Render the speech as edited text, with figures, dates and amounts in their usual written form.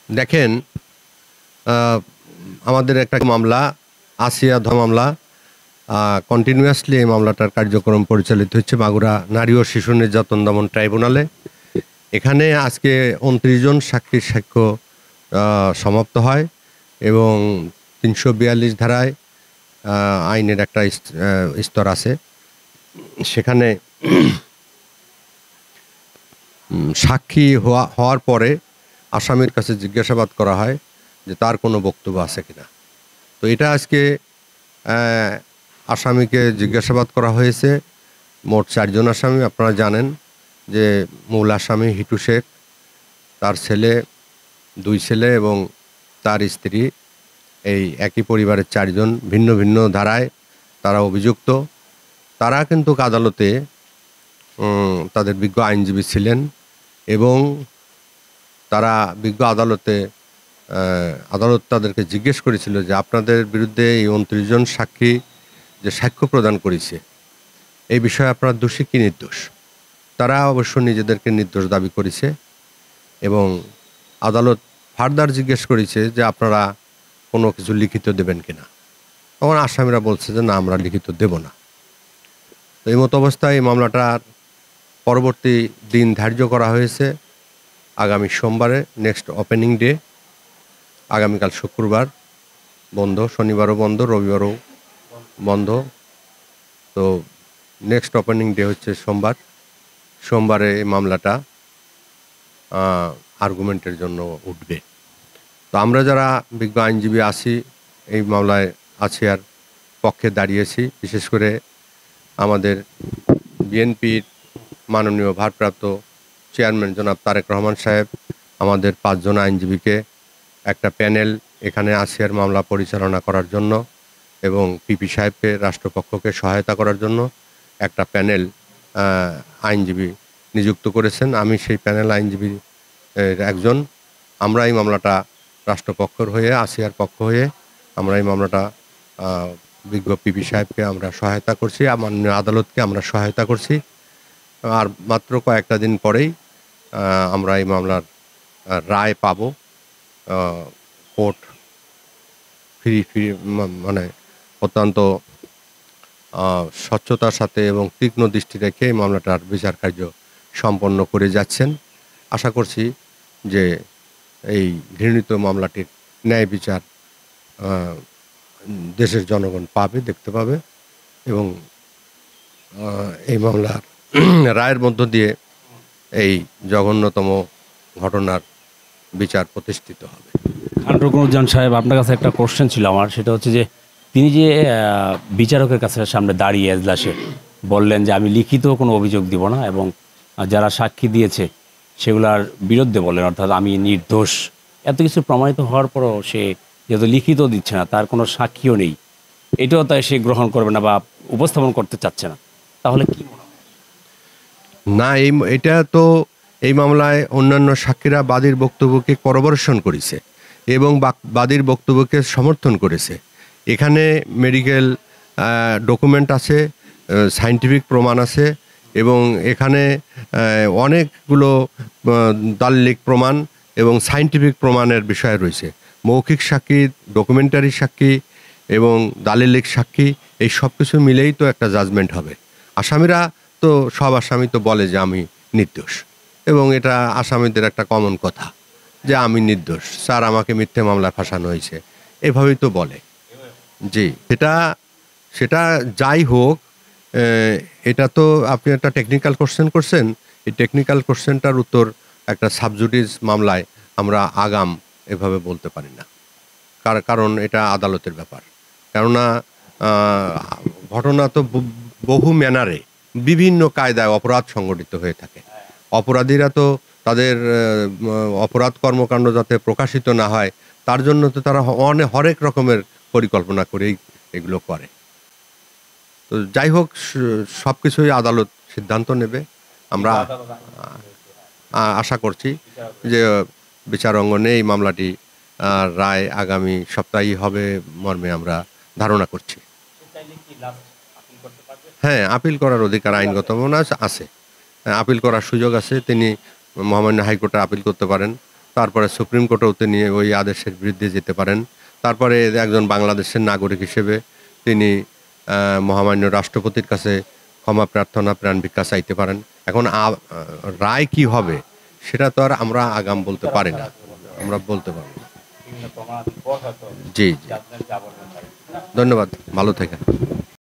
দেখেন, আমাদের একটা মামলা আসিয়া মামলা, কন্টিনিউয়াসলি এই মামলাটার কার্যক্রম পরিচালিত হচ্ছে মাগুরা নারী ও শিশু নির্যাতন দমন ট্রাইব্যুনালে। এখানে আজকে ২৯ জন সাক্ষীর সাক্ষ্য সমাপ্ত হয় এবং ৩৪২ ধারায় আইনের একটা স্তর আছে। সেখানে সাক্ষী হওয়ার পরে আসামির কাছে জিজ্ঞাসাবাদ করা হয় যে তার কোনো বক্তব্য আছে কিনা। তো এটা আজকে আসামিকে জিজ্ঞাসাবাদ করা হয়েছে। মোট ৪ জন আসামি। আপনারা জানেন যে মূল আসামি হিটু শেখ, তার ছেলে, ২ ছেলে এবং তার স্ত্রী, এই একই পরিবারের ৪ জন, ভিন্ন ভিন্ন ধারায় তারা অভিযুক্ত। তারা কিন্তু আদালতে তাদের বিজ্ঞ আইনজীবী ছিলেন এবং তারা বিজ্ঞ আদালত তাদেরকে জিজ্ঞেস করেছিল যে আপনাদের বিরুদ্ধে এই ২৯ জন সাক্ষী যে সাক্ষ্য প্রদান করেছে, এই বিষয়ে আপনারা দোষী কি নির্দোষ। তারা অবশ্য নিজেদেরকে নির্দোষ দাবি করেছে এবং আদালত ফার্দার জিজ্ঞেস করেছে যে আপনারা কোনো কিছু লিখিত দেবেন কিনা। তখন আসামিরা বলছে যে না, আমরা লিখিত দেব না। তো এই মতো অবস্থায় এই মামলাটার পরবর্তী দিন ধার্য করা হয়েছে আগামী সোমবারে, নেক্সট ওপেনিং ডে। আগামীকাল শুক্রবার বন্ধ, শনিবারও বন্ধ, রবিবারও বন্ধ। তো নেক্সট ওপেনিং ডে হচ্ছে সোমবার। সোমবারে এই মামলাটা আর্গুমেন্টের জন্য উঠবে। তো আমরা যারা বিজ্ঞ আইনজীবী আছি, এই মামলায় আর পক্ষে দাঁড়িয়েছি। বিশেষ করে আমাদের বিএনপির মাননীয় ভারপ্রাপ্ত চেয়ারম্যান জনাব তারেক রহমান সাহেব আমাদের ৫ জন আইনজীবীকে একটা প্যানেল এখানে আর মামলা পরিচালনা করার জন্য এবং পিপি সাহেবকে, রাষ্ট্রপক্ষকে সহায়তা করার জন্য একটা প্যানেল আইনজীবী নিযুক্ত করেছেন। আমি সেই প্যানেল আইনজীবী একজন। আমরা এই মামলাটা রাষ্ট্রপক্ষের হয়ে, আর পক্ষ হয়ে আমরা এই মামলাটা বিজ্ঞ পিপি সাহেবকে আমরা সহায়তা করছি, মাননীয় আদালতকে আমরা সহায়তা করছি। আর মাত্র কয়েকটা দিন পরেই আমরা এই মামলার রায় পাব। কোর্ট মানে অত্যন্ত স্বচ্ছতার সাথে এবং তীক্ষ্ণ দৃষ্টি রেখে এই মামলাটার বিচার কার্য সম্পন্ন করে যাচ্ছেন। আশা করছি যে এই ঘৃণিত মামলাটির ন্যায় বিচার দেশের জনগণ পাবে, দেখতে পাবে এবং এই মামলার রায়ের মধ্য দিয়ে এই জঘন্যতম ঘটনার বিচার প্রতিষ্ঠিত হবে। খান রুকনুজ্জামান সাহেব, আপনার কাছে একটা কোশ্চেন ছিল আমার। সেটা হচ্ছে যে তিনি যে বিচারকের কাছে সামনে দাঁড়িয়ে এজলাসে বললেন যে আমি লিখিত কোনো অভিযোগ দিব না এবং যারা সাক্ষী দিয়েছে সেগুলার বিরুদ্ধে বললেন, অর্থাৎ আমি নির্দোষ। এত কিছু প্রমাণিত হওয়ার পরও সে যেহেতু লিখিত দিচ্ছে না, তার কোনো সাক্ষীও নেই, এটাও তাই সে গ্রহণ করবে না বা উপস্থাপন করতে চাচ্ছে না, তাহলে কি মনে হয়? না, এটা তো এই মামলায় অন্যান্য সাক্ষীরা বাদীর বক্তব্যকে করবরেশন করেছে এবং বাদীর বক্তব্যকে সমর্থন করেছে। এখানে মেডিকেল ডকুমেন্ট আছে, সায়েন্টিফিক প্রমাণ আছে এবং এখানে অনেকগুলো দালিলিক প্রমাণ এবং সায়েন্টিফিক প্রমাণের বিষয় রয়েছে। মৌখিক সাক্ষী, ডকুমেন্টারি সাক্ষী এবং দালিলিক সাক্ষী, এই সব কিছু মিলেই তো একটা জাজমেন্ট হবে। আসামিরা তো, সব আসামি তো বলে যে আমি নির্দোষ এবং এটা আসামিদের একটা কমন কথা যে আমি নির্দোষ স্যার, আমাকে মিথ্যে মামলায় ফাঁসানো হয়েছে, এভাবেই তো বলে। জি, সেটা যাই হোক, এটা তো আপনি একটা টেকনিক্যাল কোশ্চেন করছেন। এই টেকনিক্যাল কোশ্চেনটার উত্তর একটা সাবজুডিস মামলায় আমরা আগাম এভাবে বলতে পারি না, কারণ এটা আদালতের ব্যাপার। কেননা ঘটনা তো বহু ম্যানারে, বিভিন্ন কায়দায় অপরাধ সংগঠিত হয়ে থাকে। অপরাধীরা তো তাদের অপরাধ কর্মকাণ্ড যাতে প্রকাশিত না হয় তার জন্য তো তারা হরেক রকমের পরিকল্পনা করেই এগুলো করে। তো যাই হোক, সব কিছুই আদালত সিদ্ধান্ত নেবে। আমরা আশা করছি যে বিচার অঙ্গনে এই মামলাটি রায় আগামী সপ্তাহেই হবে মর্মে আমরা ধারণা করছি। হ্যাঁ, আপিল করার অধিকার আইনগত আছে, আপিল করার সুযোগ আছে। তিনি মহামান্য হাইকোর্টে আপিল করতে পারেন তারপরে সুপ্রিম কোর্টেও তিনি ওই আদেশের বিরুদ্ধে যেতে পারেন। তারপরে একজন বাংলাদেশের নাগরিক হিসেবে তিনি মহামান্য রাষ্ট্রপতির কাছে ক্ষমা প্রার্থনা প্রাণ ভিক্ষা চাইতে পারেন। এখন রায় কি হবে সেটা তো আর আমরা আগাম বলতে পারি না, আমরা বলতে পারি না। জি জি, ধন্যবাদ, ভালো থাকেন।